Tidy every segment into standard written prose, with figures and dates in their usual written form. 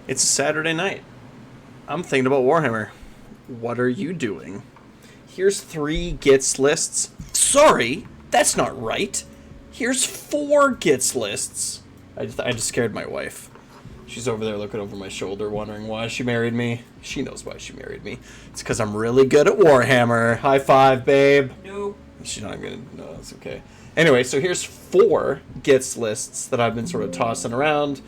It's a Saturday night. I'm thinking about Warhammer. What are you doing? Here's 3 Gitz lists. Sorry, that's not right. Here's 4 Gitz lists. I just scared my wife. She's over there looking over my shoulder, wondering why she married me. She knows why she married me. It's because I'm really good at Warhammer. High five, babe. No. She's not gonna. No, that's okay. Anyway, so here's 4 Gitz lists that I've been sort of tossing around.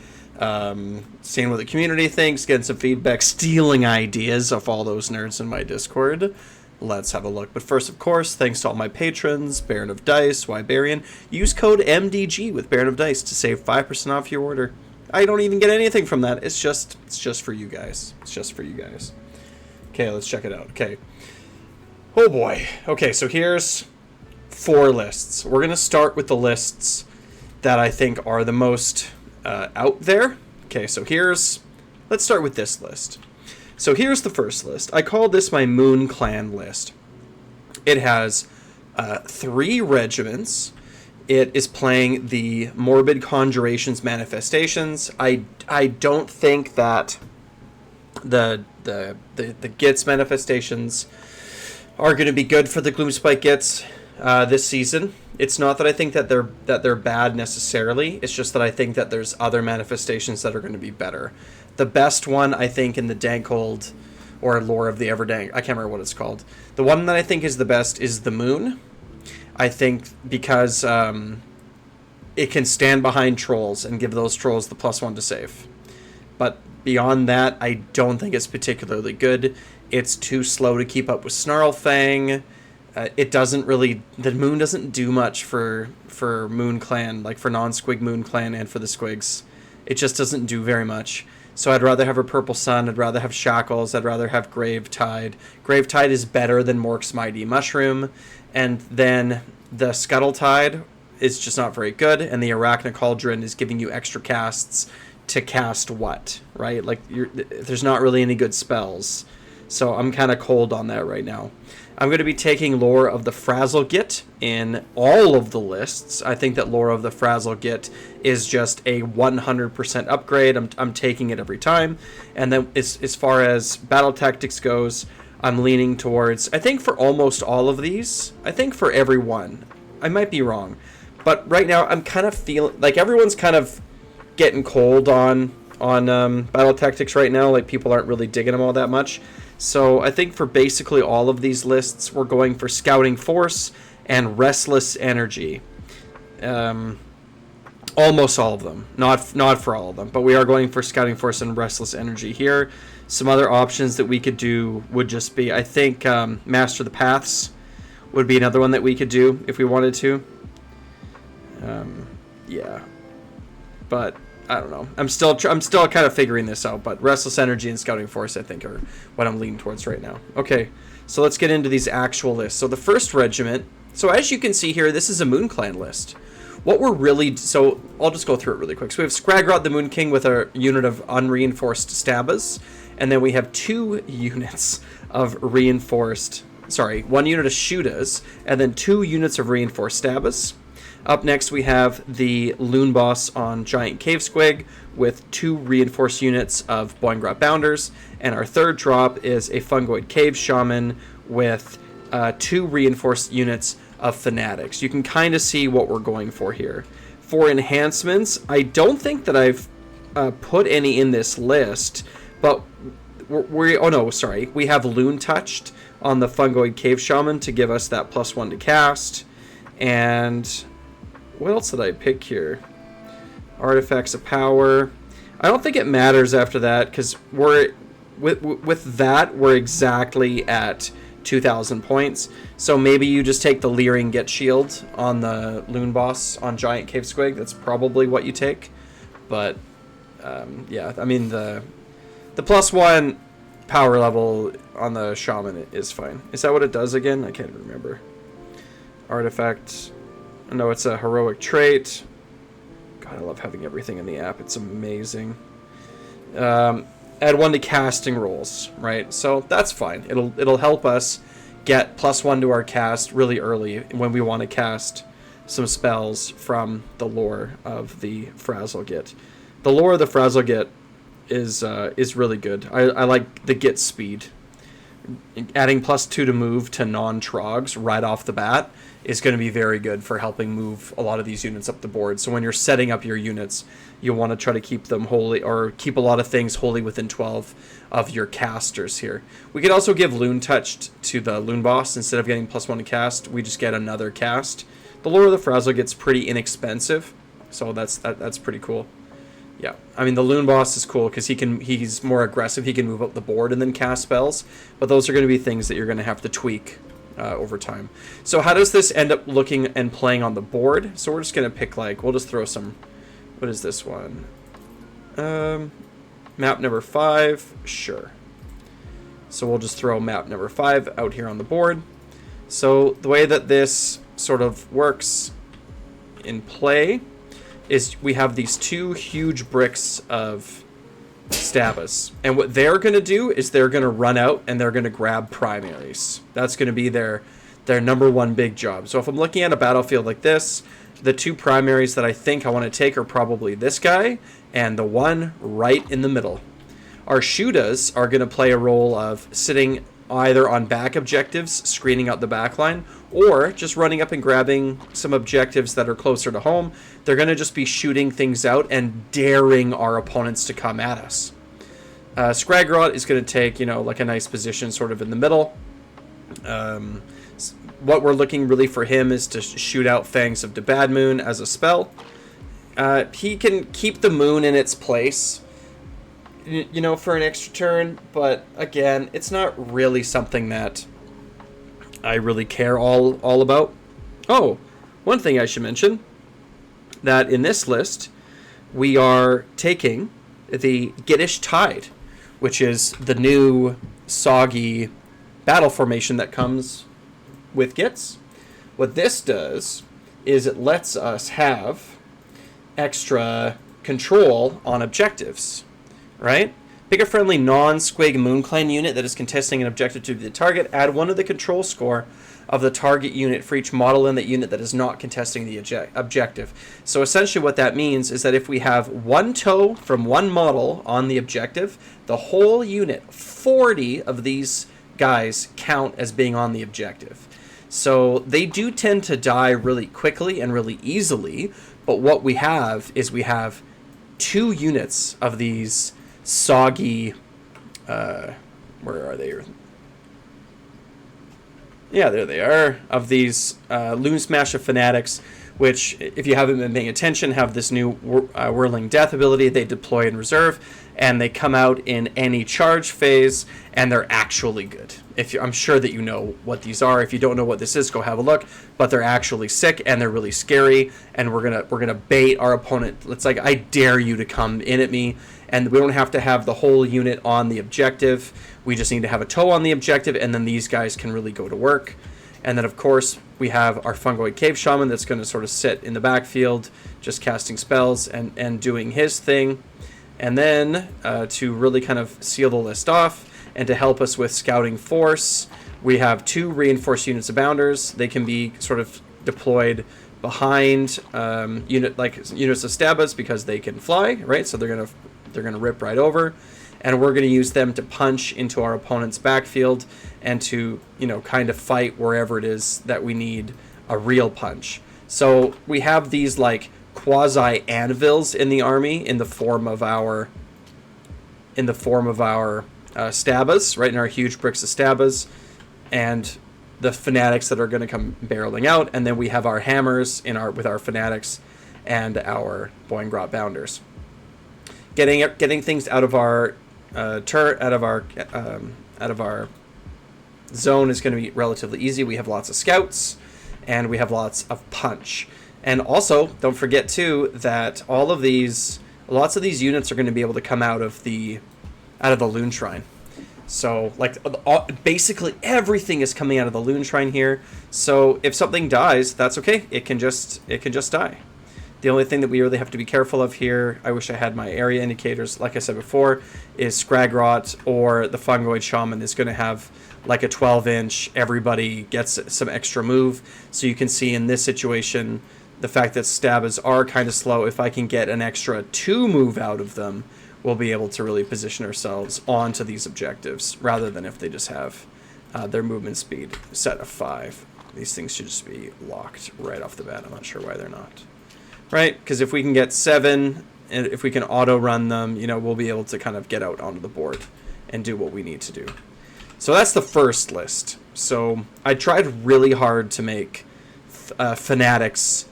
Seeing what the community thinks, getting some feedback, stealing ideas off all those nerds in my Discord. Let's have a look. But first, of course, thanks to all my patrons, Baron of Dice, Wybarian. Use code MDG with Baron of Dice to save 5% off your order. I don't even get anything from that. It's just for you guys. It's just for you guys. Okay, let's check it out. Okay. Oh boy. Okay, so here's 4 lists. We're gonna start with the lists that I think are the most out there. Okay, so let's start with this list. So here's the first list. I call this my Moonclan list. It has 3 regiments. It is playing the Morbid Conjurations Manifestations. I don't think that the Gitz manifestations are going to be good for the Gloomspike Gitz this season. It's not that I think that they're bad necessarily. It's just that I think that there's other manifestations that are going to be better. The best one, I think, in the Dankhold or Lore of the Everdank, I can't remember what it's called. The one that I think is the best is the Moon. I think because it can stand behind trolls and give those trolls the +1 to save. But beyond that, I don't think it's particularly good. It's too slow to keep up with Snarlfang. The Moon doesn't do much for Moonclan, like for non-Squig Moonclan and for the Squigs. It just doesn't do very much. So I'd rather have a Purple Sun, I'd rather have Shackles, I'd rather have Gravetide. Gravetide is better than Mork's Mighty Mushroom, and then the Scuttletide is just not very good, and the Arachna Cauldron is giving you extra casts to cast what, right? Like, there's not really any good spells. So I'm kind of cold on that right now. I'm going to be taking Lore of the Frazzlegit in all of the lists. I think that Lore of the Frazzlegit is just a 100% upgrade. I'm taking it every time. And then as far as battle tactics goes, I'm leaning towards, I think for almost all of these, I think for every one. I might be wrong. But right now, I'm kind of feeling, like everyone's kind of getting cold on battle tactics right now. Like people aren't really digging them all that much. So I think for basically all of these lists, we're going for Scouting Force and Restless Energy. Almost all of them. Not for all of them, but we are going for Scouting Force and Restless Energy here. Some other options that we could do would just be, I think, Master the Paths would be another one that we could do if we wanted to. Yeah. But I don't know. I'm still kind of figuring this out, but Restless Energy and Scouting Force, I think, are what I'm leaning towards right now. Okay, so let's get into these actual lists. So the first regiment, so as you can see here, this is a Moonclan list. What we're really, so I'll just go through it really quick. So we have Scragrot the Moon King with a unit of unreinforced Stabbas, and then we have 2 units of reinforced, 1 unit of Shootas, and then 2 units of reinforced Stabbas. Up next, we have the Loon Boss on Giant Cave Squig with 2 reinforced units of Boingrot Bounders. And our third drop is a Fungoid Cave Shaman with 2 reinforced units of Fanatics. You can kind of see what we're going for here. For enhancements, I don't think that I've put any in this list, but we have Loon Touched on the Fungoid Cave Shaman to give us that +1 to cast. And what else did I pick here? Artifacts of Power. I don't think it matters after that because with that we're exactly at 2,000 points. So maybe you just take the Leering Get Shield on the Loon Boss on Giant Cave Squig. That's probably what you take. But yeah, I mean the +1 power level on the Shaman is fine. Is that what it does again? I can't remember. Artifact. No, it's a heroic trait. God, I love having everything in the app. It's amazing. Add 1 to casting rolls, right? So that's fine. It'll help us get +1 to our cast really early when we want to cast some spells from the lore of the Frazzlegit. The lore of the Frazzlegit is really good. I like the Git speed. Adding +2 to move to non-trogs right off the bat is going to be very good for helping move a lot of these units up the board. So when you're setting up your units, you'll want to try to keep them wholly, or keep a lot of things wholly within 12 of your casters here. We could also give Loon Touch to the Loon Boss. Instead of getting +1 to cast, we just get another cast. The Lure of the Frazzle gets pretty inexpensive, so that's pretty cool. Yeah, I mean, the Loon Boss is cool because he's more aggressive. He can move up the board and then cast spells, but those are going to be things that you're going to have to tweak over time. So how does this end up looking and playing on the board? So we're just going to pick, like, we'll just throw some, what is this one? Map number 5, sure. So we'll just throw map number 5 out here on the board. So the way that this sort of works in play is we have these 2 huge bricks of Stabas. And what they're going to do is they're going to run out and they're going to grab primaries. That's going to be their number one big job. So if I'm looking at a battlefield like this, the 2 primaries that I think I want to take are probably this guy and the one right in the middle. Our Shudas are going to play a role of sitting either on back objectives, screening out the back line, or just running up and grabbing some objectives that are closer to home. They're going to just be shooting things out and daring our opponents to come at us. Squig-focused is going to take, like a nice position sort of in the middle. What we're looking really for him is to shoot out Fangs of the Bad Moon as a spell. He can keep the moon in its place, for an extra turn, but again, it's not really something that I really care all about. Oh, one thing I should mention, that in this list, we are taking the Gittish Tide, which is the new soggy battle formation that comes with Gitz. What this does is it lets us have extra control on objectives. Right? Pick a friendly non-Squig Moonclan unit that is contesting an objective to the target. Add 1 to the control score of the target unit for each model in that unit that is not contesting the objective. So essentially what that means is that if we have 1 toe from 1 model on the objective, the whole unit, 40 of these guys, count as being on the objective. So they do tend to die really quickly and really easily, but what we have is we have 2 units of these soggy, where are they? Yeah, there they are, of these Loon Smasher Fanatics, which, if you haven't been paying attention, have this new Whirling Death ability. They deploy in reserve, and they come out in any charge phase, and they're actually good. I'm sure that you know what these are. If you don't know what this is, go have a look. But they're actually sick, and they're really scary, and we're gonna bait our opponent. It's like, I dare you to come in at me, and we don't have to have the whole unit on the objective. We just need to have a toe on the objective, and then these guys can really go to work. And then, of course, we have our Fungoid Cave Shaman that's going to sort of sit in the backfield, just casting spells and doing his thing. And then, to really kind of seal the list off, and to help us with Scouting Force, we have 2 reinforced units of Bounders. They can be sort of deployed behind units of Stabas because they can fly, right? So they're gonna rip right over. And we're going to use them to punch into our opponent's backfield and to, kind of fight wherever it is that we need a real punch. So we have these like quasi-anvils in the army in the form of our Stabas, right, in our huge bricks of Stabas, and the Fanatics that are going to come barreling out, and then we have our hammers with our Fanatics and our Boingrot Bounders. Getting things out of our out of our zone is going to be relatively easy. We have lots of scouts, and we have lots of punch. And also, don't forget too that lots of these units are going to be able to come out of the Loon Shrine. So, like, basically everything is coming out of the Loon Shrine here. So if something dies, that's okay. It can just die. The only thing that we really have to be careful of here, I wish I had my area indicators, like I said before, is Squig-focused or the Fungoid Shaman is going to have like a 12-inch, everybody gets some extra move. So you can see in this situation, the fact that Stabas are kind of slow, if I can get an extra 2 move out of them, we'll be able to really position ourselves onto these objectives, rather than if they just have their movement speed set of 5. These things should just be locked right off the bat. I'm not sure why they're not. Right? Because if we can get 7, and if we can auto-run them, you know, we'll be able to kind of get out onto the board and do what we need to do. So that's the first list. So I tried really hard to make Fanatics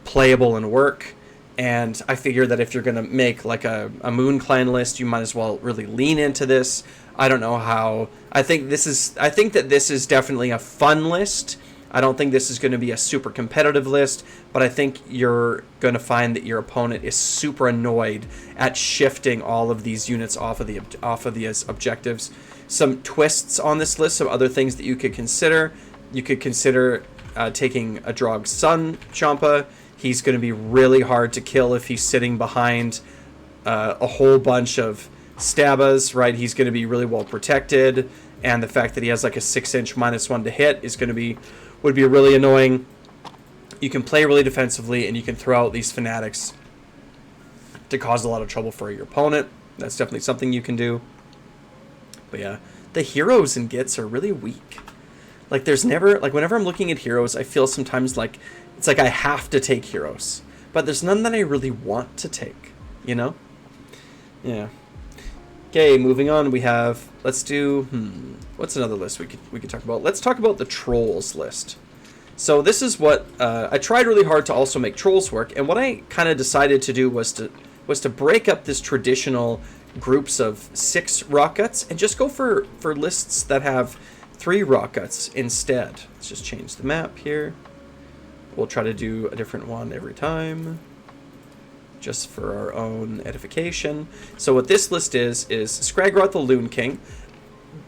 playable and work, and I figured that if you're going to make like a Moonclan list, you might as well really lean into this. I don't know how. I think that this is definitely a fun list. I don't think this is going to be a super competitive list, but I think you're going to find that your opponent is super annoyed at shifting all of these units off of the objectives. Some twists on this list, some other things that you could consider. You could consider taking a Trog Sun Champa. He's going to be really hard to kill if he's sitting behind a whole bunch of Stabas, right? He's going to be really well protected, and the fact that he has like a 6-inch -1 to hit is going to would be really annoying. You can play really defensively, and you can throw out these Fanatics to cause a lot of trouble for your opponent. That's definitely something you can do. But yeah, the heroes in Gitz are really weak. Like, there's never, like, whenever I'm looking at heroes, I feel sometimes like it's like I have to take heroes, but there's none that I really want to take, you know? Yeah. Okay, moving on, we have, let's do, what's another list we could talk about? Let's talk about the Trolls list. So this is what, I tried really hard to also make Trolls work, and what I kind of decided to do was to break up this traditional groups of 6 rockets and just go for lists that have 3 rockets instead. Let's just change the map here. We'll try to do a different one every time, just for our own edification. So what this list is Squig-focused the Loon King.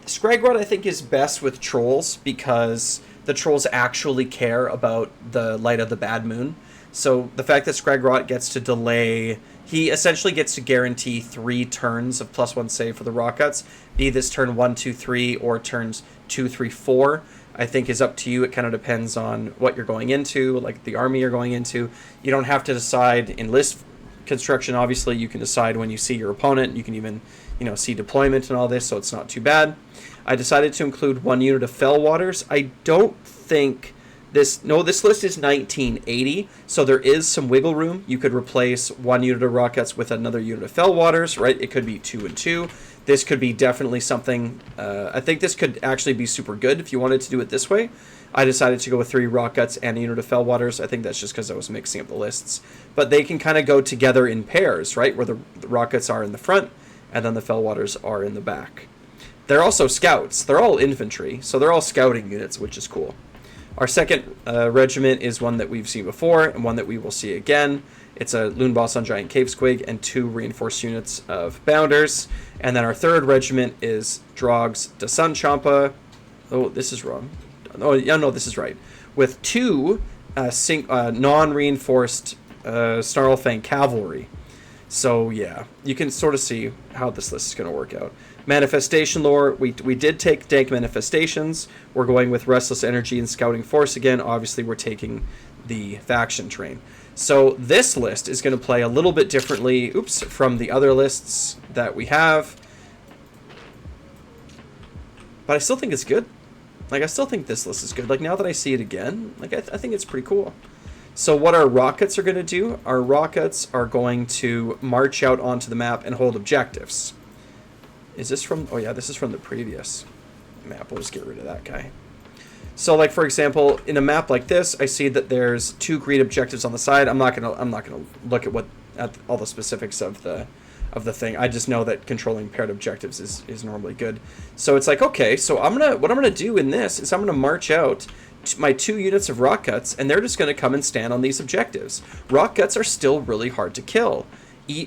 Squig-focused I think is best with Trolls because the Trolls actually care about the light of the bad moon. So the fact that Squig-focused gets to delay, he essentially gets to guarantee 3 turns of +1 save for the rockets, be this turn 1, 2, 3, or turns 2, 3, 4. I think is up to you. It kind of depends on what you're going into, like the army you're going into. You don't have to decide in list construction. Obviously, you can decide when you see your opponent. You can even, you know, see deployment and all this, so it's not too bad. I decided to include 1 unit of Fell Waters. I don't think this list is 1980, so there is some wiggle room. You could replace 1 unit of rockets with another unit of Fell Waters, right? It could be 2 and 2. This could be definitely something, I think this could actually be super good if you wanted to do it this way. I decided to go with 3 rockets and a unit of Fell Waters. I think that's just because I was mixing up the lists. But they can kind of go together in pairs, right? Where the rockets are in the front and then the Fell Waters are in the back. They're also scouts. They're all infantry, so they're all scouting units, which is cool. Our second regiment is one that we've seen before and one that we will see again. It's a Loon Boss on Giant Cave Squig and 2 reinforced units of Bounders. And then our third regiment is Trog's the Sun Champa. Oh, this is wrong. Oh, yeah, no, this is right. With 2 non-reinforced Snarlfang Cavalry. So, yeah, you can sort of see how this list is going to work out. Manifestation lore, we did take Dank Manifestations. We're going with Restless Energy and Scouting Force again. Obviously, we're taking the faction train. So this list is going to play a little bit differently, from the other lists that we have. But I still think it's good. Like, I still think this list is good. Like, now that I see it again, like, I think it's pretty cool. So what our rockets are going to do, our rockets are going to march out onto the map and hold objectives. Is this from, oh yeah, this is from the previous map. We'll just get rid of that guy. So, like, for example, in a map like this, I see that there's 2 green objectives on the side. I'm not gonna look at all the specifics of the thing. I just know that controlling paired objectives is normally good. So it's like, okay, so what I'm gonna do in this is I'm gonna march out my 2 units of rockets, and they're just gonna come and stand on these objectives. Rockets are still really hard to kill,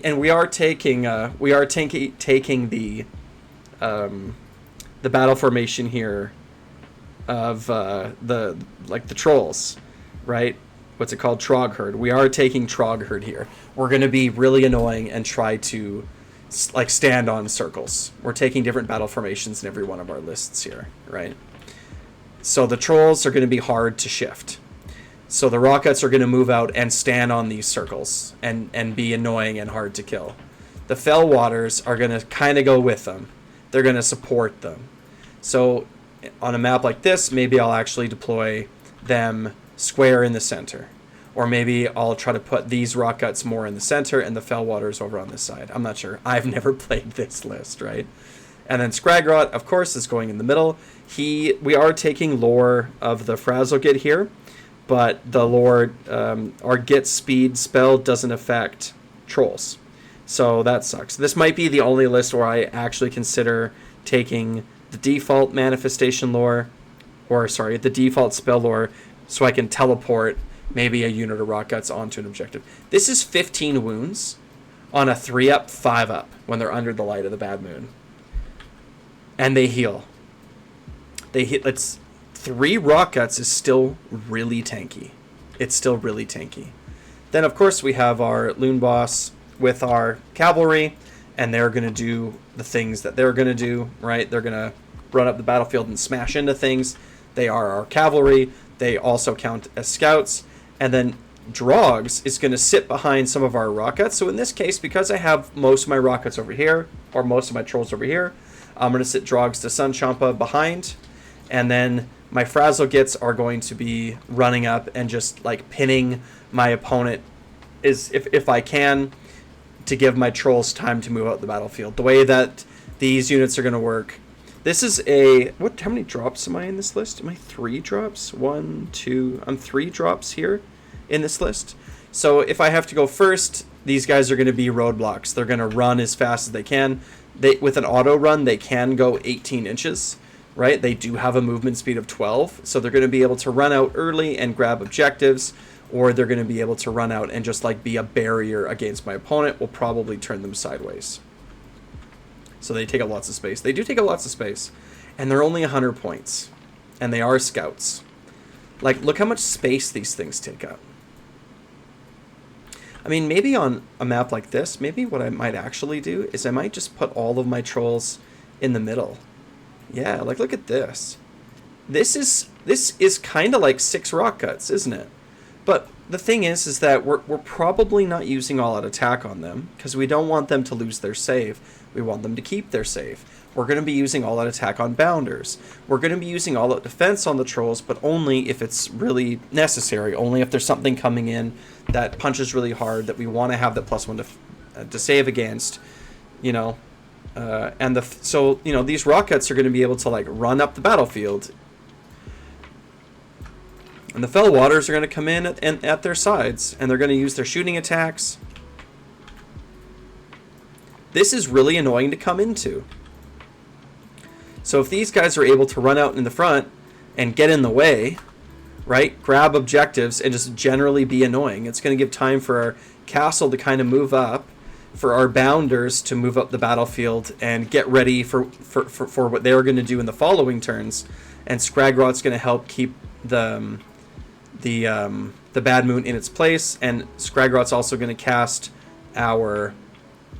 and we are taking the battle formation here of the trolls, right? What's it called? Trog herd. We are taking Trog herd here. We're going to be really annoying and try to like stand on circles. We're taking different battle formations in every one of our lists here, right? So the trolls are going to be hard to shift. So the rockets are going to move out and stand on these circles and be annoying and hard to kill. the Fell Waters are going to kind of go with them. They're going to support them. So on a map like this, maybe I'll actually deploy them square in the center. Or maybe I'll try to put these rock guts more in the center and the Fell Waters over on this side. I'm not sure. I've never played this list, right? And then Squagrot, of course, is going in the middle. We are taking lore of the Frazzlegit here, but the lore, our Git speed spell doesn't affect trolls. So that sucks. This might be the only list where I actually consider taking the default manifestation lore, or sorry, the default spell lore, so I can teleport maybe a unit of rock guts onto an objective. This is 15 wounds on a 3-up, 5-up when they're under the light of the bad moon. And they heal. It's 3 rock guts is still really tanky. It's still really tanky. Then of course we have our Loon Boss with our cavalry, and they're going to do the things that they're going to do, right? They're going to run up the battlefield and smash into things. They are our cavalry. They also count as scouts. And then Drogs is going to sit behind some of our rockets. So in this case, because I have most of my rockets over here, or most of my trolls over here, I'm going to sit Drogs to Sunchampa behind. And then my Frazzlegits are going to be running up and just like pinning my opponent if I can, to give my trolls time to move out the battlefield. The way that these units are going to work. This is how many drops am I in this list? Am I 3 drops? 1, 2, I'm 3 drops here in this list. So if I have to go first, these guys are going to be roadblocks. They're going to run as fast as they can. With an auto run, they can go 18 inches, right? They do have a movement speed of 12, so they're going to be able to run out early and grab objectives, or they're going to be able to run out and just like be a barrier against my opponent. Will probably turn them sideways. So they take up lots of space. They do take up lots of space. And they're only 100 points. And they are scouts. Like, look how much space these things take up. I mean, maybe on a map like this, maybe what I might actually do is I might just put all of my trolls in the middle. Yeah, like, look at this. This is kind of like 6 rock guts, isn't it? But the thing is that we're probably not using all-out attack on them, because we don't want them to lose their save. We want them to keep their save. We're going to be using all-out attack on bounders. We're going to be using all-out defense on the trolls, but only if it's really necessary. Only if there's something coming in that punches really hard that we want to have that +1 to save against, you know. So you know, these rockets are going to be able to like run up the battlefield. And the Fell Waters are going to come in at their sides, and they're going to use their shooting attacks. This is really annoying to come into. So if these guys are able to run out in the front and get in the way, right, grab objectives and just generally be annoying, it's going to give time for our castle to kind of move up, for our bounders to move up the battlefield and get ready for what they're going to do in the following turns. And Squagrot's going to help keep the bad moon in its place, and Squagrot's also going to cast our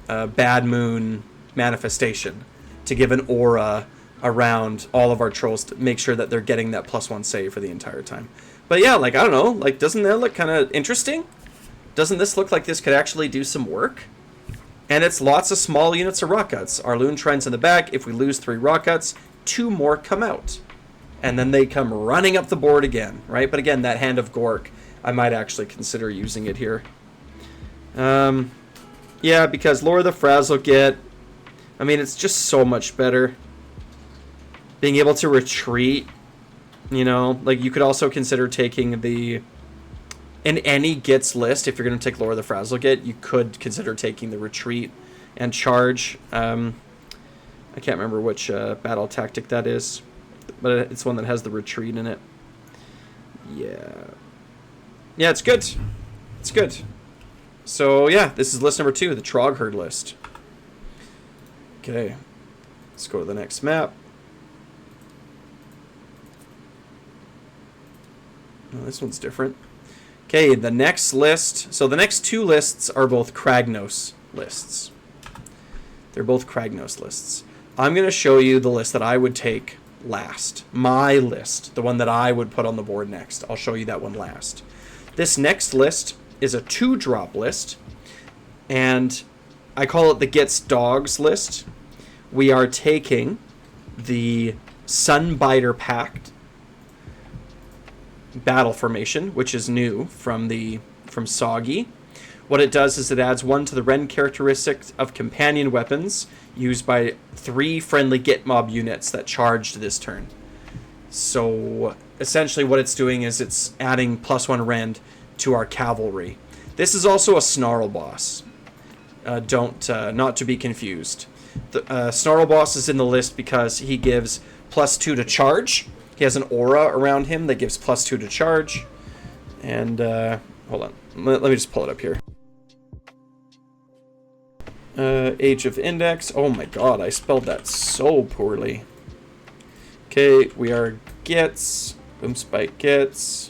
bad moon manifestation to give an aura around all of our trolls to make sure that they're getting that +1 save for the entire time. But yeah, like, I don't know, like, doesn't that look kind of interesting? Doesn't this look like this could actually do some work? And it's lots of small units of rock guts. Our Loon Trends in the back. If we lose 3 rock guts, 2 more come out. And then they come running up the board again, right? But again, that Hand of Gork, I might actually consider using it here. Yeah, because Lore of the Frazzlegit, I mean, it's just so much better. Being able to retreat, you know, like, you could also consider taking in any Gitz list, if you're going to take Lore of the Frazzlegit, you could consider taking the retreat and charge. I can't remember which battle tactic that is, but it's one that has the retreat in it. Yeah, it's good. It's good. So yeah, this is list number 2, the Trog herd list. Okay, let's go to the next map. Oh, this one's different. Okay, the next list. So the next 2 lists are both Kragnos lists. They're both Kragnos lists. I'm going to show you the list that I would take last. My list, the one that I would put on the board next. I'll show you that one last. This next list is a 2-drop list, and I call it the Gitz Dogs list. We are taking the Sunbiter Pact battle formation, which is new from Soggy. What it does is it adds 1 to the rend characteristic of companion weapons used by 3 friendly Gitmob units that charged this turn. So essentially what it's doing is it's adding +1 rend to our cavalry. This is also a Snarl boss. Not to be confused. The Snarl boss is in the list because he gives +2 to charge. He has an aura around him that gives +2 to charge. And hold on, let me just pull it up here. Age of Index. Oh my god, I spelled that so poorly. Okay, we are Gitz. Boom Spike Gitz.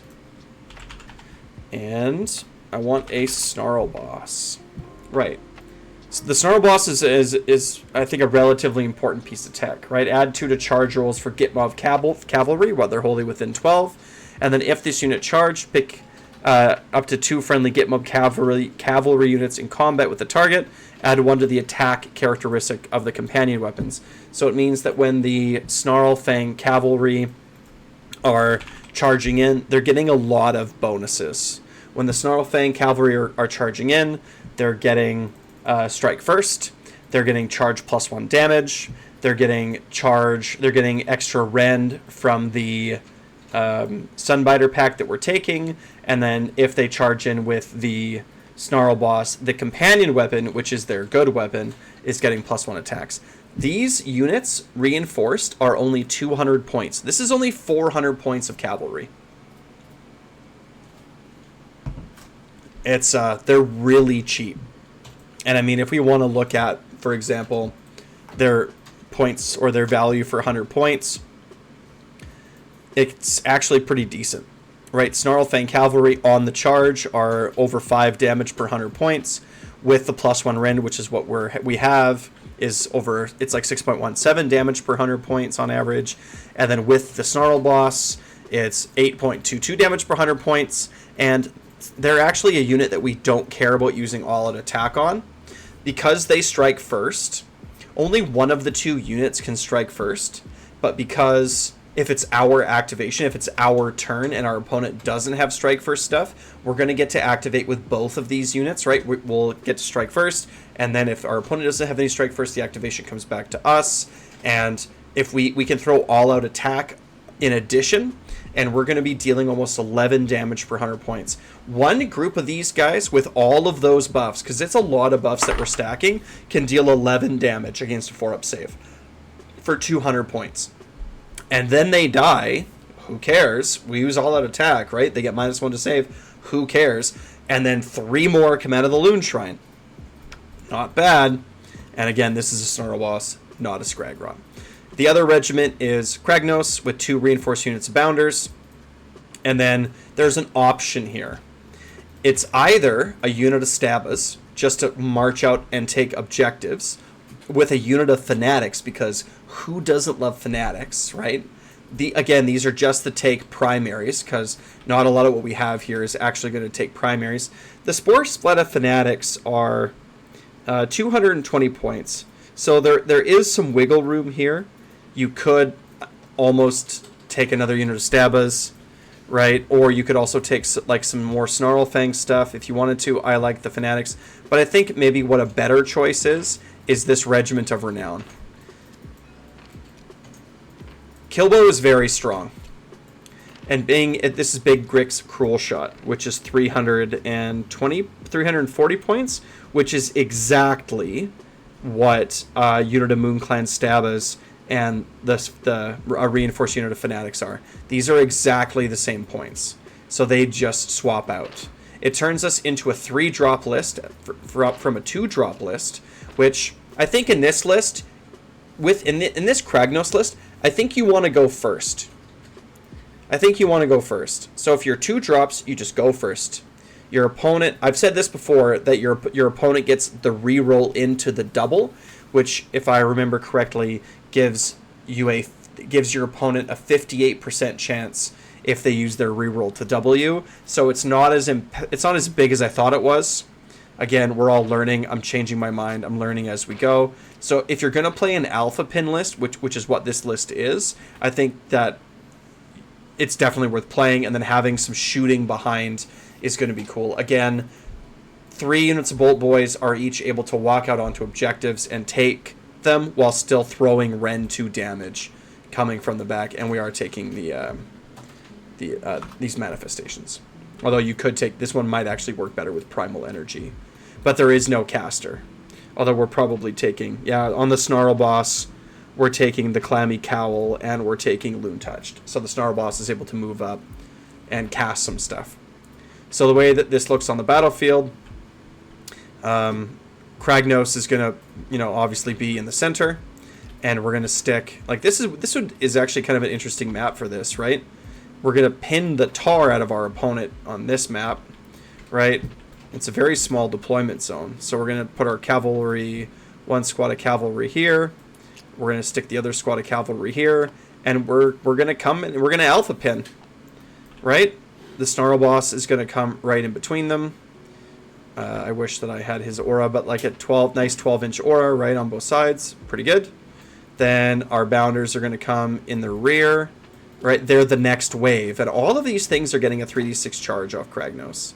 And I want a Snarl boss. Right. So the Snarl boss is I think a relatively important piece of tech, right? Add 2 to charge rolls for Gitmob cavalry while they're wholly within 12. And then if this unit charged, pick up to 2 friendly Gitmob cavalry units in combat with the target. Add 1 to the attack characteristic of the companion weapons. So it means that when the Snarl Fang cavalry are charging in, they're getting a lot of bonuses. When the Snarl Fang cavalry are charging in, they're getting strike first. They're getting charge +1 damage. They're getting extra rend from the Sunbiter pack that we're taking. And then if they charge in with the Snarl boss, the companion weapon, which is their good weapon, is getting +1 attacks. These units, reinforced, are only 200 points. This is only 400 points of cavalry. They're really cheap. And I mean, if we want to look at, for example, their points or their value for 100 points, it's actually pretty decent. Right, Snarl Fang Cavalry on the charge are over 5 damage per 100 points. With the +1 rend, which is what we have, it's like 6.17 damage per 100 points on average. And then with the Snarl boss, it's 8.22 damage per 100 points. And they're actually a unit that we don't care about using all-out attack on. Because they strike first, only one of the 2 units can strike first. But because if it's our activation, if it's our turn and our opponent doesn't have strike first stuff, we're going to get to activate with both of these units, right? We'll get to strike first, and then if our opponent doesn't have any strike first, the activation comes back to us. And if we can throw all-out attack in addition, and we're going to be dealing almost 11 damage per 100 points. One group of these guys with all of those buffs, because it's a lot of buffs that we're stacking, can deal 11 damage against a 4-up save for 200 points. And then they die. Who cares? We use all-out attack, right? They get -1 to save. Who cares? And then 3 more come out of the Loon Shrine. Not bad. And again, this is a Snarl boss, not a Scragron. The other regiment is Kragnos with 2 reinforced units of Bounders. And then there's an option here. It's either a unit of Stabas, just to march out and take objectives, with a unit of Fanatics, because who doesn't love Fanatics, right? Again, these are just the take primaries, because not a lot of what we have here is actually going to take primaries. The Spore Spletta Fanatics are 220 points. So there is some wiggle room here. You could almost take another unit of Stabas, right? Or you could also take like some more Snarl Fang stuff if you wanted to. I like the Fanatics. But I think maybe what a better choice is this Regiment of Renown. Kilbo is very strong. And this is Big Grick's Cruel Shot, which is 340 points, which is exactly what unit of Moonclan Stabas and a reinforced unit of Fanatics are. These are exactly the same points. So they just swap out. It turns us into a 3-drop list from a 2-drop list, which I think in this list, in this Kragnos list, I think you want to go first. So if you're 2 drops, you just go first. Your opponent, I've said this before, that your opponent gets the reroll into the double, which, if I remember correctly, gives your opponent a 58% chance if they use their reroll to double you. So it's not as big as I thought it was. Again, we're all learning. I'm changing my mind. I'm learning as we go. So if you're going to play an alpha pin list, which is what this list is, I think that it's definitely worth playing, and then having some shooting behind is going to be cool. Again, 3 units of Bolt Boys are each able to walk out onto objectives and take them while still throwing Ren 2 damage coming from the back, and we are taking these manifestations. Although you could take... This one might actually work better with Primal Energy. But there is no caster. Although we're probably taking... Yeah, on the Snarl Boss, we're taking the Clammy Cowl, and we're taking Loon Touched. So the Snarl Boss is able to move up and cast some stuff. So the way that this looks on the battlefield... Kragnos is going to, obviously be in the center. And we're going to stick... Like, this is actually kind of an interesting map for this, right? We're going to pin the tar out of our opponent on this map, right? It's a very small deployment zone. So we're going to put our cavalry, 1 squad of cavalry here. We're going to stick the other squad of cavalry here. And we're going to come and we're going to alpha pin, right? The Snarl Boss is going to come right in between them. I wish that I had his aura, but like a nice 12-inch aura right on both sides. Pretty good. Then our bounders are going to come in the rear. Right, they're the next wave. And all of these things are getting a 3d6 charge off Kragnos.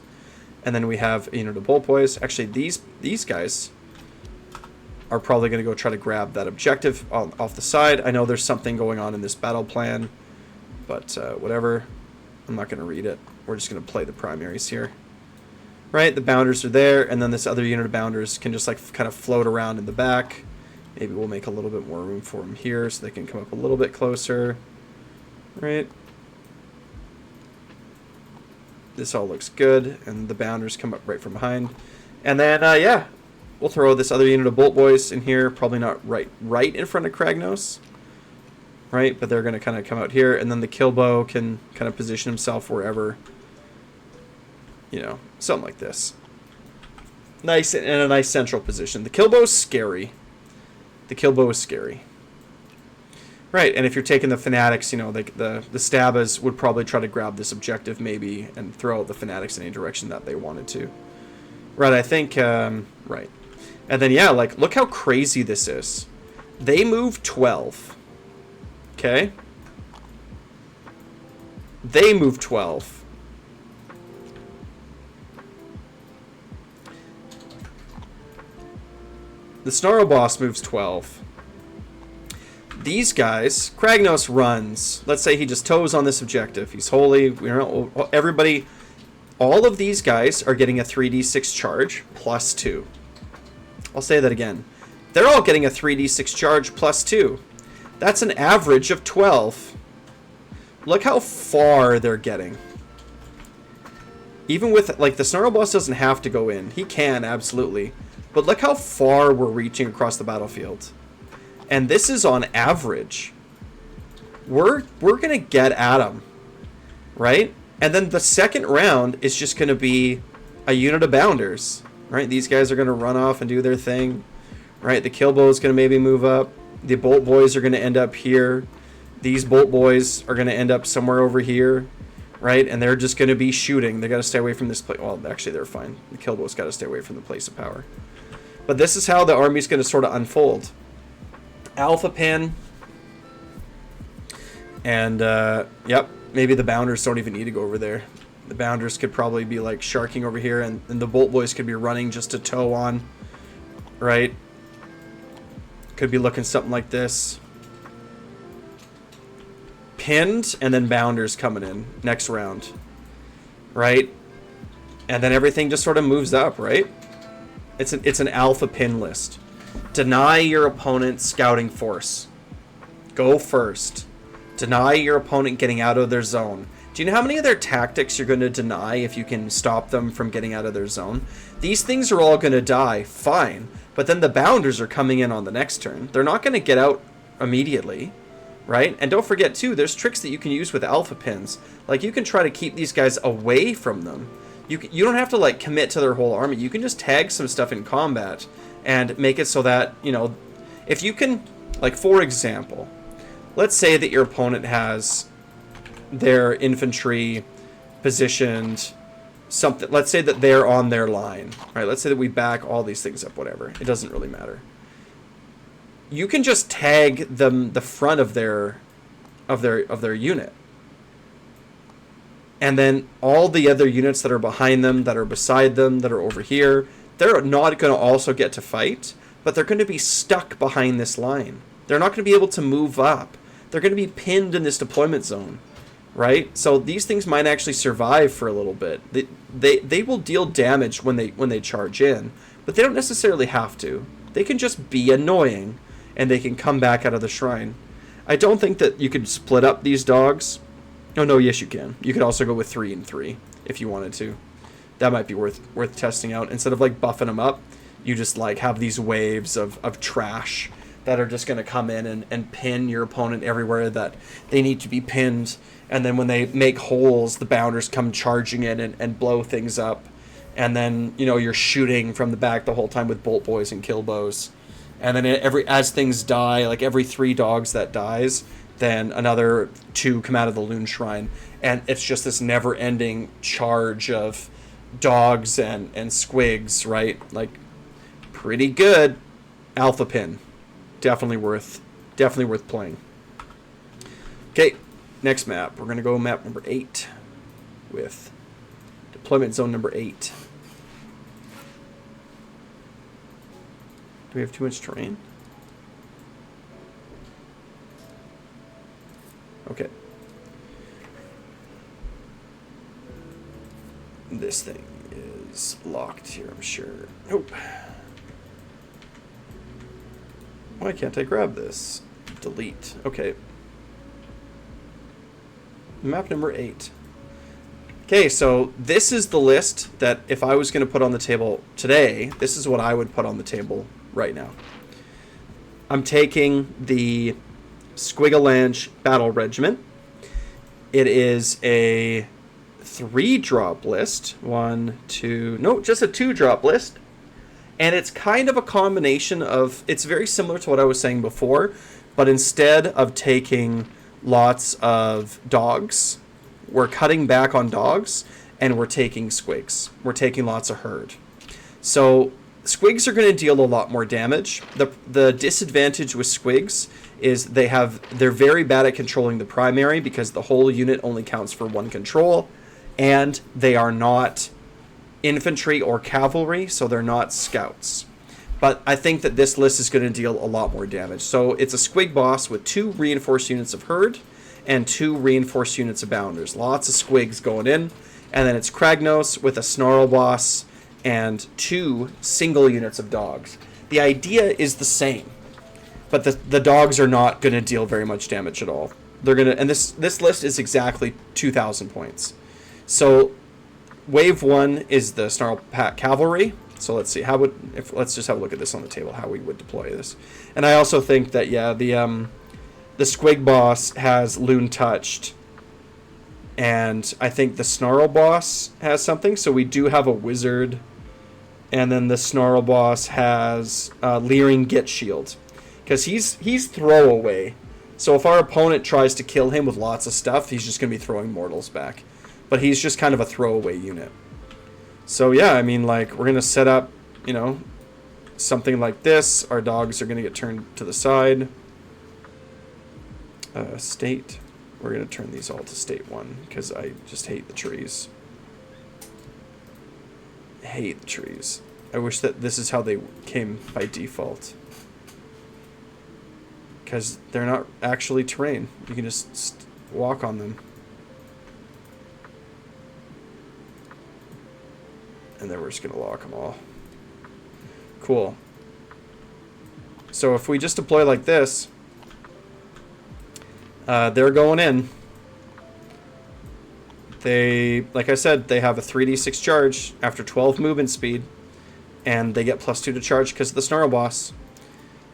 And then we have a unit of Bolt Boys. Actually, these guys are probably going to go try to grab that objective off the side. I know there's something going on in this battle plan. But whatever. I'm not going to read it. We're just going to play the primaries here. Right, the bounders are there. And then this other unit of bounders can just like kind of float around in the back. Maybe we'll make a little bit more room for them here so they can come up a little bit closer. Right. This all looks good, and the bounders come up right from behind. And then, yeah, we'll throw this other unit of Bolt Boys in here. Probably not right in front of Kragnos. Right, but they're going to kind of come out here, and then the Killbow can kind of position himself wherever, something like this. Nice, in a nice central position. The Killbow's scary. Right, and if you're taking the Fanatics, the Stabas would probably try to grab this objective maybe and throw out the Fanatics in any direction that they wanted to. Right, I think, right. And then, yeah, like, look how crazy this is. They move 12. Okay? They move 12. The Snarl Boss moves 12. These guys, Kragnos runs. Let's say he just toes on this objective. He's holy. Everybody, all of these guys are getting a 3d6 charge plus 2. I'll say that again. They're all getting a 3d6 charge plus 2. That's an average of 12. Look how far they're getting. Even with, like, the Snarl Boss doesn't have to go in. He can, absolutely. But look how far we're reaching across the battlefield. And this is on average. We're going to get at them. Right? And then the second round is just going to be a unit of bounders. Right? These guys are going to run off and do their thing. Right? The Killbow is going to maybe move up. The Bolt Boys are going to end up here. These Bolt Boys are going to end up somewhere over here. Right? And they're just going to be shooting. They got to stay away from this place. Well, actually, they're fine. The Killbow's got to stay away from the place of power. But this is how the army's going to sort of unfold. Alpha pin. And, yep, maybe the bounders don't even need to go over there. The bounders could probably be, like, sharking over here, and the Bolt Boys could be running just to tow on. Right? Could be looking something like this. Pinned, and then bounders coming in next round. Right? And then everything just sort of moves up, right? It's an alpha pin list. Deny your opponent's scouting force. Go first. Deny your opponent getting out of their zone. Do you know how many of their tactics you're going to deny if you can stop them from getting out of their zone? These things are all going to die, fine. But then the bounders are coming in on the next turn. They're not going to get out immediately, right? And don't forget, too, there's tricks that you can use with alpha pins. Like, you can try to keep these guys away from them. You don't have to, like, commit to their whole army. You can just tag some stuff in combat and make it so that, if you can, like, for example, let's say that your opponent has their infantry positioned something, let's say that they're on their line, right? Let's say that we back all these things up, whatever. It doesn't really matter. You can just tag them the front of their unit. And then all the other units that are behind them, that are beside them, that are over here, they're not going to also get to fight, but they're going to be stuck behind this line. They're not going to be able to move up. They're going to be pinned in this deployment zone, right? So these things might actually survive for a little bit. They will deal damage when they charge in, but they don't necessarily have to. They can just be annoying, and they can come back out of the shrine. I don't think that you could split up these dogs. Oh, no, yes, you can. You could also go with 3 and 3 if you wanted to. That might be worth testing out. Instead of, like, buffing them up, you just, like, have these waves of trash that are just going to come in and pin your opponent everywhere that they need to be pinned. And then when they make holes, the bounders come charging in and blow things up. And then, you know, you're shooting from the back the whole time with bolt boys and kill bows. And then as things die, like every 3 dogs that dies, then another 2 come out of the Loon Shrine. And it's just this never-ending charge of dogs and squigs, right? Like, pretty good. Alpha pin. Definitely worth playing. Okay, next map. We're going to go map number 8 with deployment zone number 8. Do we have too much terrain? Okay. This thing is locked here, I'm sure. Nope. Why can't I grab this? Delete. Okay. Map number 8. Okay, so this is the list that if I was going to put on the table today, this is what I would put on the table right now. I'm taking the Squig-focused Battle Regiment. It is a 3-drop list. Just a 2-drop list. And it's kind of a combination of, it's very similar to what I was saying before, but instead of taking lots of dogs, we're cutting back on dogs, and we're taking squigs. We're taking lots of herd. So squigs are going to deal a lot more damage. The disadvantage with squigs is they're very bad at controlling the primary because the whole unit only counts for 1 control, and they are not infantry or cavalry, so they're not scouts. But I think that this list is going to deal a lot more damage. So it's a squig boss with 2 reinforced units of herd and 2 reinforced units of bounders. Lots of squigs going in. And then it's Kragnos with a snarl boss and 2 single units of dogs. The idea is the same, but the dogs are not going to deal very much damage at all. They're going to, and this list is exactly 2,000 points. So Wave 1 is the Snarl Pack Cavalry. So let's see, let's just have a look at this on the table, how we would deploy this. And I also think that, yeah, the Squig boss has Loon Touched. And I think the Snarl boss has something. So we do have a Wizard. And then the Snarl boss has Leering Git Shield. Because he's throwaway. So if our opponent tries to kill him with lots of stuff, he's just going to be throwing mortals back. But he's just kind of a throwaway unit. So yeah, I mean, like, we're going to set up, you know, something like this. Our dogs are going to get turned to the side. State. We're going to turn these all to state 1 because I just hate the trees. I hate the trees. I wish that this is how they came by default. Because they're not actually terrain. You can just walk on them. And then we're just going to lock them all. Cool. So if we just deploy like this, they're going in. Like I said, they have a 3d6 charge after 12 movement speed. And they get +2 to charge because of the Snarl boss.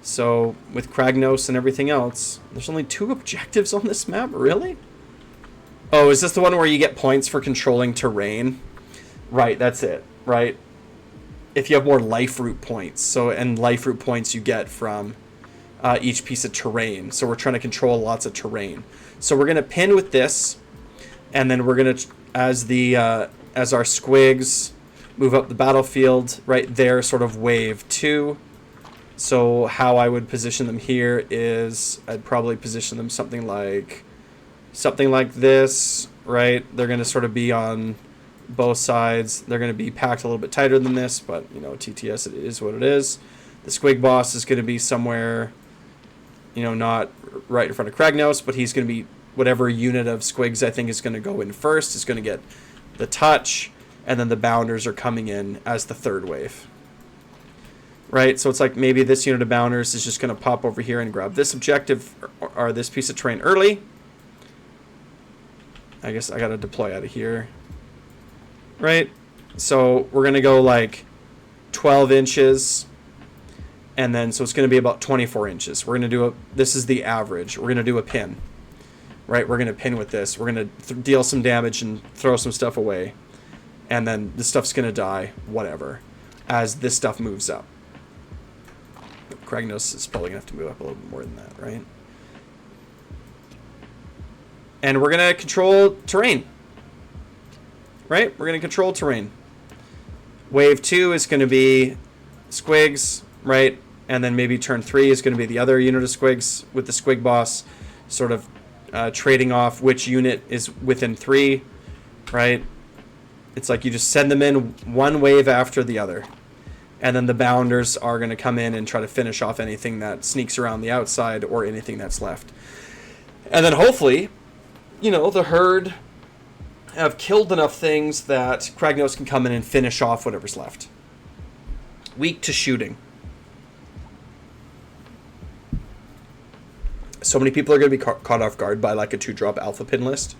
So with Kragnos and everything else, there's only 2 objectives on this map? Really? Oh, is this the one where you get points for controlling terrain? Right, that's it. Right? If you have more life root points. And life root points you get from each piece of terrain. So we're trying to control lots of terrain. So we're going to pin with this. And then we're going to, as the as our squigs move up the battlefield, right there, sort of wave 2. So how I would position them here is I'd probably position them something like this, right? They're going to sort of be on both sides. They're going to be packed a little bit tighter than this, but, you know, TTS, it is what it is. The Squig boss is going to be somewhere, you know, not right in front of Kragnos, but he's going to be whatever unit of Squigs I think is going to go in first is going to get the touch, and then the Bounders are coming in as the third wave. Right, so it's like maybe this unit of Bounders is just going to pop over here and grab this objective or this piece of terrain early. I guess I got to deploy out of here. Right, so we're going to go like 12 inches. And then, so it's going to be about 24 inches. We're going to do this is the average. We're going to do a pin. Right, we're going to pin with this. We're going to deal some damage and throw some stuff away. And then the stuff's going to die, whatever, as this stuff moves up. Kragnos is probably going to have to move up a little bit more than that, right? And we're going to control terrain. Right? We're going to control terrain. Wave 2 is going to be Squigs, right? And then maybe turn 3 is going to be the other unit of Squigs with the Squig boss sort of trading off which unit is within 3, right? It's like you just send them in one wave after the other. And then the Bounders are going to come in and try to finish off anything that sneaks around the outside or anything that's left. And then hopefully, you know, the herd have killed enough things that Kragnos can come in and finish off whatever's left. Weak to shooting. So many people are going to be caught off guard by like a 2-drop alpha pin list.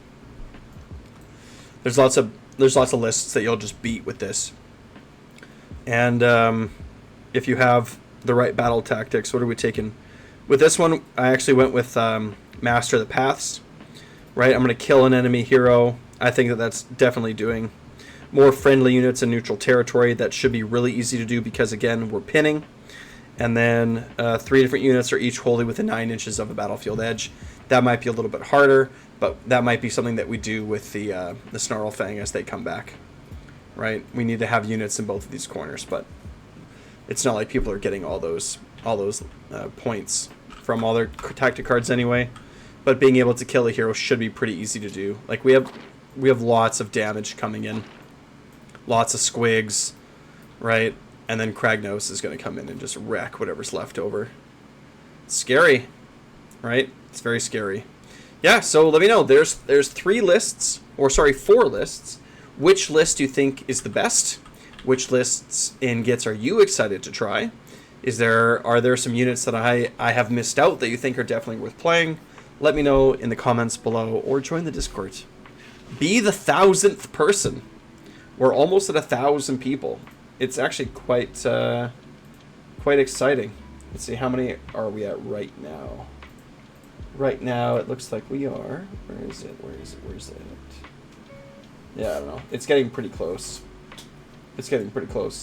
There's lots of lists that you'll just beat with this. And if you have the right battle tactics, what are we taking? With this one, I actually went with Master of the Paths. Right, I'm going to kill an enemy hero. I think that that's definitely doing more friendly units in neutral territory. That should be really easy to do because, again, we're pinning. And then 3 different units are each wholly within 9 inches of a battlefield edge. That might be a little bit harder, but that might be something that we do with the Snarlfang as they come back. Right? We need to have units in both of these corners, but it's not like people are getting all those points from all their tactic cards anyway. But being able to kill a hero should be pretty easy to do. Like we have lots of damage coming in, lots of Squigs, right? And then Kragnos is going to come in and just wreck whatever's left over. It's scary, right? It's very scary. Yeah, so let me know. There's 4 lists. Which list do you think is the best? Which lists in Gitz are you excited to try? Are there some units that I have missed out that you think are definitely worth playing? Let me know in the comments below or join the Discord. Be the 1,000th person. We're almost at 1,000 people. It's actually quite exciting. Let's see, how many are we at right now? Right now, it looks like we are. Where is it? Yeah, I don't know. It's getting pretty close.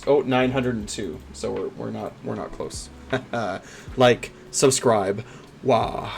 Oh, 902. So we're not close. Like, subscribe. Wow.